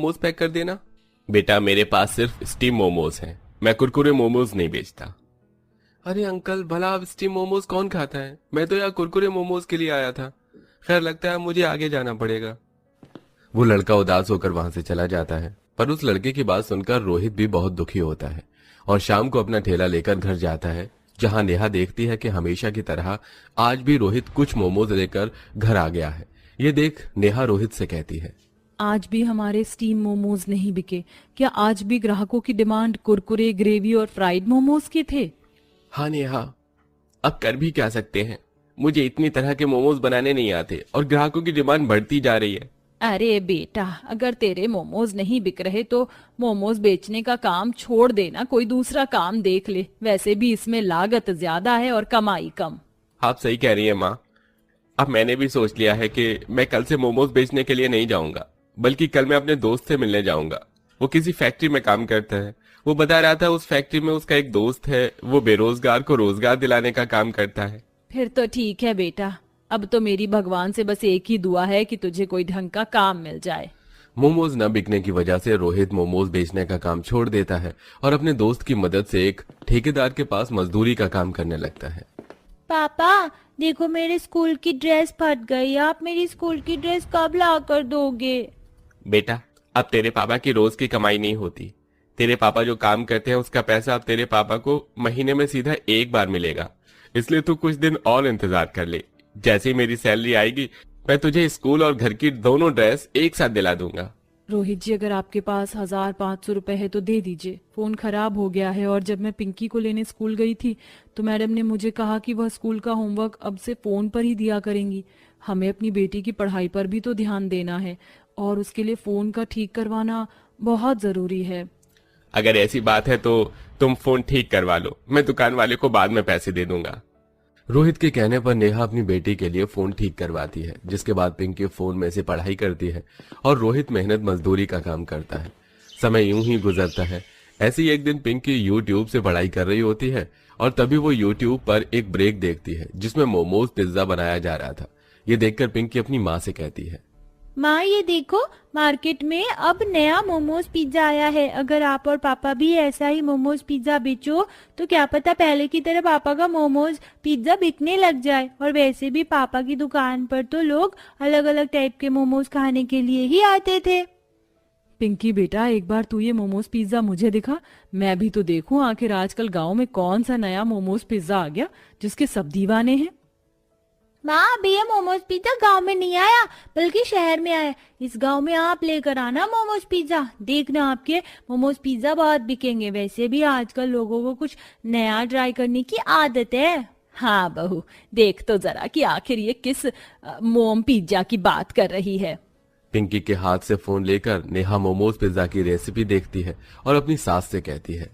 Momos pack कर देना। बेटा मेरे पास सिर्फ स्टीम मोमोज हैं, मैं कुरकुरे मोमोज नहीं बेचता। अरे अंकल भला अब स्टीम मोमोज कौन खाता है, मैं तो यहाँ कुरकुरे मोमोज के लिए आया था। खैर लगता है मुझे आगे जाना पड़ेगा। वो लड़का उदास होकर वहां से चला जाता है। पर उस लड़के की बात सुनकर रोहित भी बहुत दुखी होता है और शाम को अपना ठेला लेकर घर जाता है, जहां नेहा देखती है कि हमेशा की तरह आज भी रोहित कुछ मोमोज लेकर घर आ गया है। ये देख नेहा रोहित से कहती है, आज भी हमारे स्टीम मोमोज नहीं बिके। क्या आज भी ग्राहकों की डिमांड कुरकुरे, ग्रेवी और फ्राइड मोमोज की थे? हाँ नेहा, अब कर भी क्या सकते हैं, मुझे इतनी तरह के मोमोज बनाने नहीं आते और ग्राहकों की डिमांड बढ़ती जा रही है। अरे बेटा, अगर तेरे मोमोज नहीं बिक रहे तो मोमोज बेचने का काम छोड़ देना, कोई दूसरा काम देख ले। वैसे भी इसमें लागत ज्यादा है और कमाई कम। आप सही कह रही है माँ। अब मैंने भी सोच लिया है कि मैं कल से मोमोज बेचने के लिए नहीं जाऊंगा, बल्कि कल मैं अपने दोस्त से मिलने जाऊंगा। वो किसी फैक्ट्री में काम करता है। वो बता रहा था उस फैक्ट्री में उसका एक दोस्त है, वो बेरोजगार को रोजगार दिलाने का काम करता है। फिर तो ठीक है बेटा, अब तो मेरी भगवान से बस एक ही दुआ है कि तुझे कोई ढंग का काम मिल जाए। मोमोज न बिकने की वजह से रोहित मोमोज बेचने का काम छोड़ देता है और अपने दोस्त की मदद से एक ठेकेदार के पास मजदूरी का काम करने लगता है। पापा देखो मेरे स्कूल की ड्रेस फट गई, आप मेरी स्कूल की ड्रेस कब ला कर दोगे? बेटा अब तेरे पापा की रोज की कमाई नहीं होती। तेरे पापा जो काम करते हैं उसका पैसा अब तेरे पापा को महीने में सीधा एक बार मिलेगा, इसलिए तू कुछ दिन और इंतजार कर ले। जैसे ही मेरी सैलरी आएगी मैं तुझे स्कूल और घर की दोनों ड्रेस एक साथ दिला दूंगा। रोहित जी, अगर आपके पास 1500 रुपए है तो दे दीजिए। फोन खराब हो गया है और जब मैं पिंकी को लेने स्कूल गई थी तो मैडम ने मुझे कहा कि वह स्कूल का होमवर्क अब से फोन पर ही दिया करेंगी। हमें अपनी बेटी की पढ़ाई पर भी तो ध्यान देना है और उसके लिए फोन का ठीक करवाना बहुत जरूरी है। अगर ऐसी बात है तो तुम फोन ठीक करवा लो, मैं दुकान वाले को बाद में पैसे दे दूंगा। रोहित के कहने पर नेहा अपनी बेटी के लिए फोन ठीक करवाती है, जिसके बाद पिंकी फोन में से पढ़ाई करती है और रोहित मेहनत मजदूरी का काम करता है। समय यूं ही गुजरता है। ऐसे ही एक दिन पिंकी यूट्यूब से पढ़ाई कर रही होती है और तभी वो यूट्यूब पर एक ब्रेक देखती है जिसमें मोमोज पिज्जा बनाया जा रहा था। ये देखकर पिंकी अपनी माँ से कहती है, माँ ये देखो मार्केट में अब नया मोमोज पिज्जा आया है। अगर आप और पापा भी ऐसा ही मोमोज पिज्जा बेचो तो क्या पता पहले की तरह पापा का मोमोज पिज्जा बिकने लग जाए। और वैसे भी पापा की दुकान पर तो लोग अलग अलग टाइप के मोमोज खाने के लिए ही आते थे। पिंकी बेटा, एक बार तू ये मोमोज पिज्जा मुझे दिखा, मैं भी तो देखूं आखिर आजकल गांव में कौन सा नया मोमोज पिज्जा आ गया जिसके सब दीवाने हैं। माँ अभी ये मोमोज पिज्जा गांव में नहीं आया बल्कि शहर में आया। इस गांव में आप लेकर आना मोमोज पिज्जा, देखना आपके मोमोज पिज्जा बहुत बिकेंगे। वैसे भी आजकल लोगों को कुछ नया ट्राई करने की आदत है। हाँ बहू, देख तो जरा कि आखिर ये किस मोम पिज्जा की बात कर रही है। पिंकी के हाथ से फोन लेकर नेहा मोमोज पिज्जा की रेसिपी देखती है और अपनी सास से कहती है,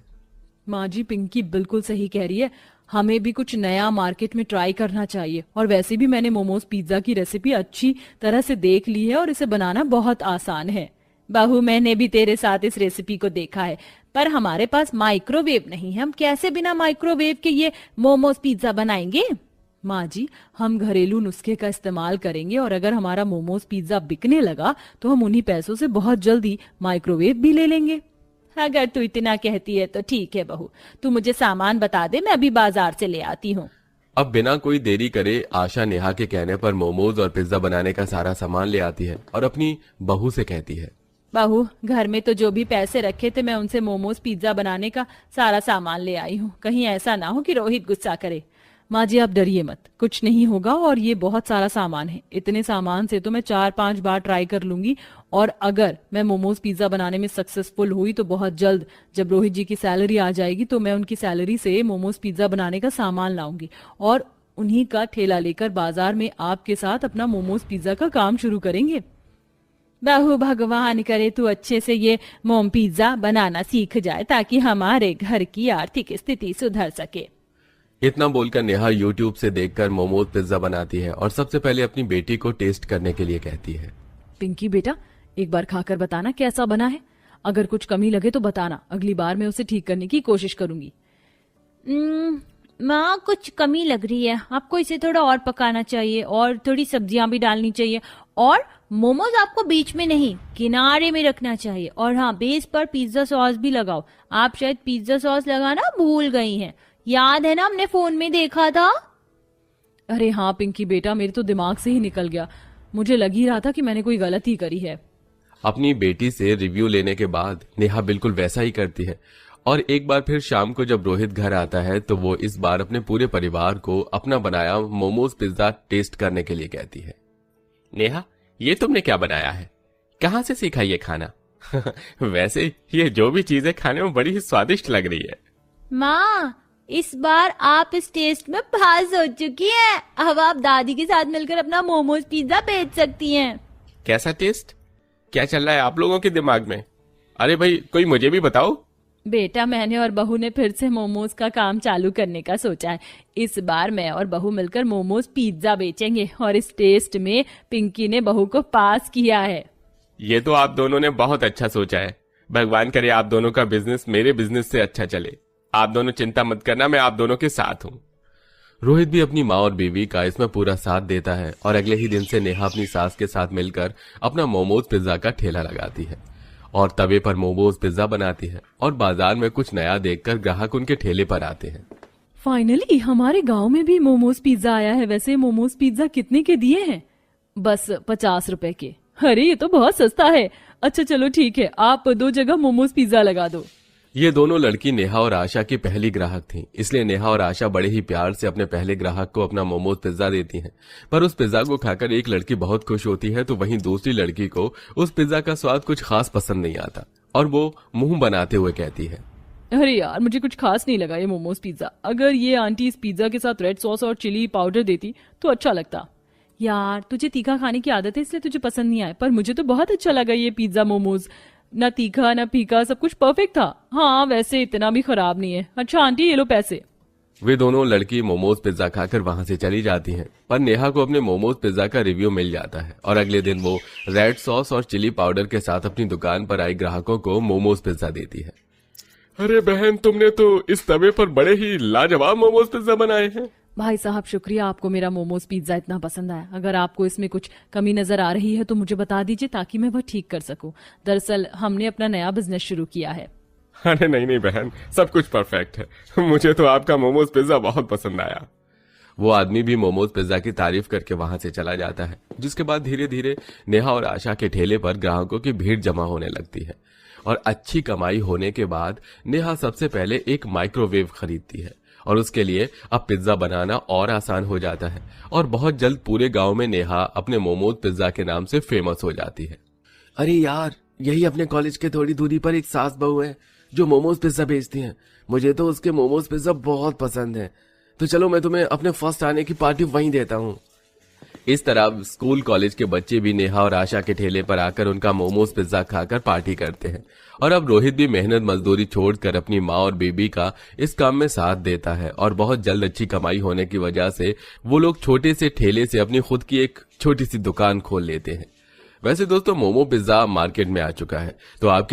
माँ जी, पिंकी बिल्कुल सही कह रही है, हमें भी कुछ नया मार्केट में ट्राई करना चाहिए। और वैसे भी मैंने मोमोज पिज्जा की रेसिपी अच्छी तरह से देख ली है और इसे बनाना बहुत आसान है। बहू मैंने भी तेरे साथ इस रेसिपी को देखा है, पर हमारे पास माइक्रोवेव नहीं है। हम कैसे बिना माइक्रोवेव के ये मोमोज पिज्जा बनाएंगे? माँ जी, हम घरेलू नुस्खे का इस्तेमाल करेंगे और अगर हमारा मोमोज पिज्जा बिकने लगा तो हम उन्हीं पैसों से बहुत जल्दी माइक्रोवेव भी ले लेंगे। अगर तू इतना कहती है तो ठीक है बहू, तू मुझे सामान बता दे, मैं अभी बाजार से ले आती हूँ। अब बिना कोई देरी करे आशा नेहा के कहने पर मोमोज और पिज्जा बनाने का सारा सामान ले आती है और अपनी बहू से कहती है, बहू घर में तो जो भी पैसे रखे थे मैं उनसे मोमोज पिज्जा बनाने का सारा सामान ले आई हूँ। कहीं ऐसा ना हो कि रोहित गुस्सा करे। माँ जी, आप डरिए मत, कुछ नहीं होगा और ये बहुत सारा सामान है। इतने सामान से तो मैं 4-5 बार ट्राई कर लूंगी और अगर मैं मोमोज पिज्जा बनाने में सक्सेसफुल हुई तो बहुत जल्द जब रोहित जी की सैलरी आ जाएगी तो मैं उनकी सैलरी से मोमोज पिज्जा बनाने का सामान लाऊंगी और उन्हीं का ठेला लेकर बाजार में आपके साथ अपना मोमोज पिज्जा का काम शुरू करेंगे। बहू भगवान करे तू अच्छे से ये मोम पिज्जा बनाना सीख जाए ताकि हमारे घर की आर्थिक स्थिति सुधर सके। इतना बोलकर नेहा यूट्यूब से देखकर मोमोज पिज्जा बनाती है और सबसे पहले अपनी बेटी को टेस्ट करने के लिए कहती है, पिंकी बेटा, एक बार खाकर बताना कैसा बना है। अगर कुछ कमी लगे तो बताना, अगली बार मैं उसे ठीक करने की कोशिश करूंगी। माँ कुछ कमी लग रही है, आपको इसे थोड़ा और पकाना चाहिए और थोड़ी सब्जियां भी डालनी चाहिए, और मोमोज आपको बीच में नहीं किनारे में रखना चाहिए, और हाँ बेस पर पिज्जा सॉस भी लगाओ। आप शायद पिज्जा सॉस लगाना भूल गई हैं, याद है ना, हमने फोन में देखा था। अरे हाँ पिंकी बेटा, मेरे तो दिमाग से ही निकल गया, मुझे लग ही रहा था कि मैंने कोई गलती करी है। अपनी बेटी से रिव्यू लेने के बाद नेहा बिल्कुल वैसा ही करती है और एक बार फिर शाम को जब रोहित घर आता है तो वो इस बार अपने पूरे परिवार को अपना बनाया मोमोज पिज्जा टेस्ट करने के लिए कहती है। नेहा, ये तुमने क्या बनाया है? कहाँ से सीखा ये खाना? वैसे ये जो भी चीजें खाने में बड़ी ही स्वादिष्ट लग रही है। माँ इस बार आप इस टेस्ट में पास हो चुकी हैं, अब आप दादी के साथ मिलकर अपना मोमोज पिज्जा बेच सकती हैं। कैसा टेस्ट? क्या चल रहा है आप लोगों के दिमाग में? अरे भाई कोई मुझे भी बताओ। बेटा, मैंने और बहू ने फिर से मोमोज का काम चालू करने का सोचा है। इस बार मैं और बहू मिलकर मोमोज पिज्जा बेचेंगे और इस टेस्ट में पिंकी ने बहू को पास किया है। ये तो आप दोनों ने बहुत अच्छा सोचा है। भगवान करे आप दोनों का बिजनेस मेरे बिजनेस से अच्छा चले। आप दोनों चिंता मत करना, मैं आप दोनों के साथ हूँ। रोहित भी अपनी माँ और बीवी का इसमें पूरा साथ देता है और अगले ही दिन से नेहा अपनी सास के साथ मिलकर अपना मोमोज पिज्जा का ठेला लगाती है और तवे पर मोमोज पिज्जा बनाती है और बाजार में कुछ नया देखकर ग्राहक उनके ठेले पर आते हैं। फाइनली हमारे गांव में भी मोमोज पिज्जा आया है। वैसे मोमोज पिज्जा कितने के दिए हैं? बस 50 रुपए के। अरे ये तो बहुत सस्ता है। अच्छा चलो ठीक है, आप 2 जगह मोमोज पिज्जा लगा दो। ये दोनों लड़की नेहा और आशा की पहली ग्राहक थीं, इसलिए नेहा और आशा बड़े ही प्यार से अपने पहले ग्राहक को अपना मोमोज पिज्जा देती हैं। पर उस पिज्जा को खाकर एक लड़की बहुत खुश होती है तो वहीं दूसरी लड़की को उस पिज्जा का स्वाद कुछ खास पसंद नहीं आता और वो मुंह बनाते हुए कहती है, अरे यार मुझे कुछ खास नहीं लगा ये मोमोज पिज्जा। अगर ये आंटी इस पिज्जा के साथ रेड सॉस और चिली पाउडर देती तो अच्छा लगता। यार तुझे तीखा खाने की आदत है इसलिए तुझे पसंद नहीं आया, पर मुझे तो बहुत अच्छा लगा ये पिज्जा मोमोज। ना तीखा ना फीका, सब कुछ परफेक्ट था। हाँ वैसे इतना भी खराब नहीं है। अच्छा आंटी ये लो पैसे। वे दोनों लड़की मोमोज पिज्जा खाकर वहां से चली जाती हैं, पर नेहा को अपने मोमोज पिज्जा का रिव्यू मिल जाता है और अगले दिन वो रेड सॉस और चिली पाउडर के साथ अपनी दुकान पर आई ग्राहकों को मोमोज पिज्जा देती है। अरे बहन, तुमने तो इस तवे पर बड़े ही लाजवाब मोमोज पिज्जा बनाए हैं। भाई साहब शुक्रिया, आपको मेरा मोमोज पिज्जा इतना पसंद आया। अगर आपको इसमें कुछ कमी नजर आ रही है तो मुझे बता दीजिए ताकि मैं वह ठीक कर सकूं। दरअसल हमने अपना नया बिजनेस शुरू किया है। अरे नहीं बहन, सब कुछ परफेक्ट है। मुझे तो आपका मोमोज पिज्जा बहुत पसंद आया। वो आदमी भी मोमोज पिज्जा की तारीफ करके वहां से चला जाता है, जिसके बाद धीरे धीरे नेहा और आशा के ठेले पर ग्राहकों की भीड़ जमा होने लगती है और अच्छी कमाई होने के बाद नेहा सबसे पहले एक माइक्रोवेव खरीदती है और उसके लिए अब पिज्जा बनाना और आसान हो जाता है और बहुत जल्द पूरे गांव में नेहा अपने मोमोज पिज्जा के नाम से फेमस हो जाती है। अरे यार, यही अपने कॉलेज के थोड़ी दूरी पर एक सास बहू है जो मोमोज पिज्जा बेचती हैं। मुझे तो उसके मोमोज पिज्जा बहुत पसंद है, तो चलो मैं तुम्हें अपने फर्स्ट आने की पार्टी वहीं देता हूँ। इस तरह स्कूल कॉलेज के बच्चे भी नेहा और आशा के ठेले पर आकर उनका मोमोज पिज्जा खाकर पार्टी करते हैं और अब रोहित भी मेहनत मजदूरी छोड़कर अपनी माँ और बेबी का इस काम में साथ देता है और बहुत जल्द अच्छी कमाई होने की वजह से वो लोग छोटे से ठेले से अपनी खुद की एक छोटी सी दुकान खोल लेते हैं। वैसे दोस्तों, मोमो पिज्जा मार्केट में आ चुका है, तो आपके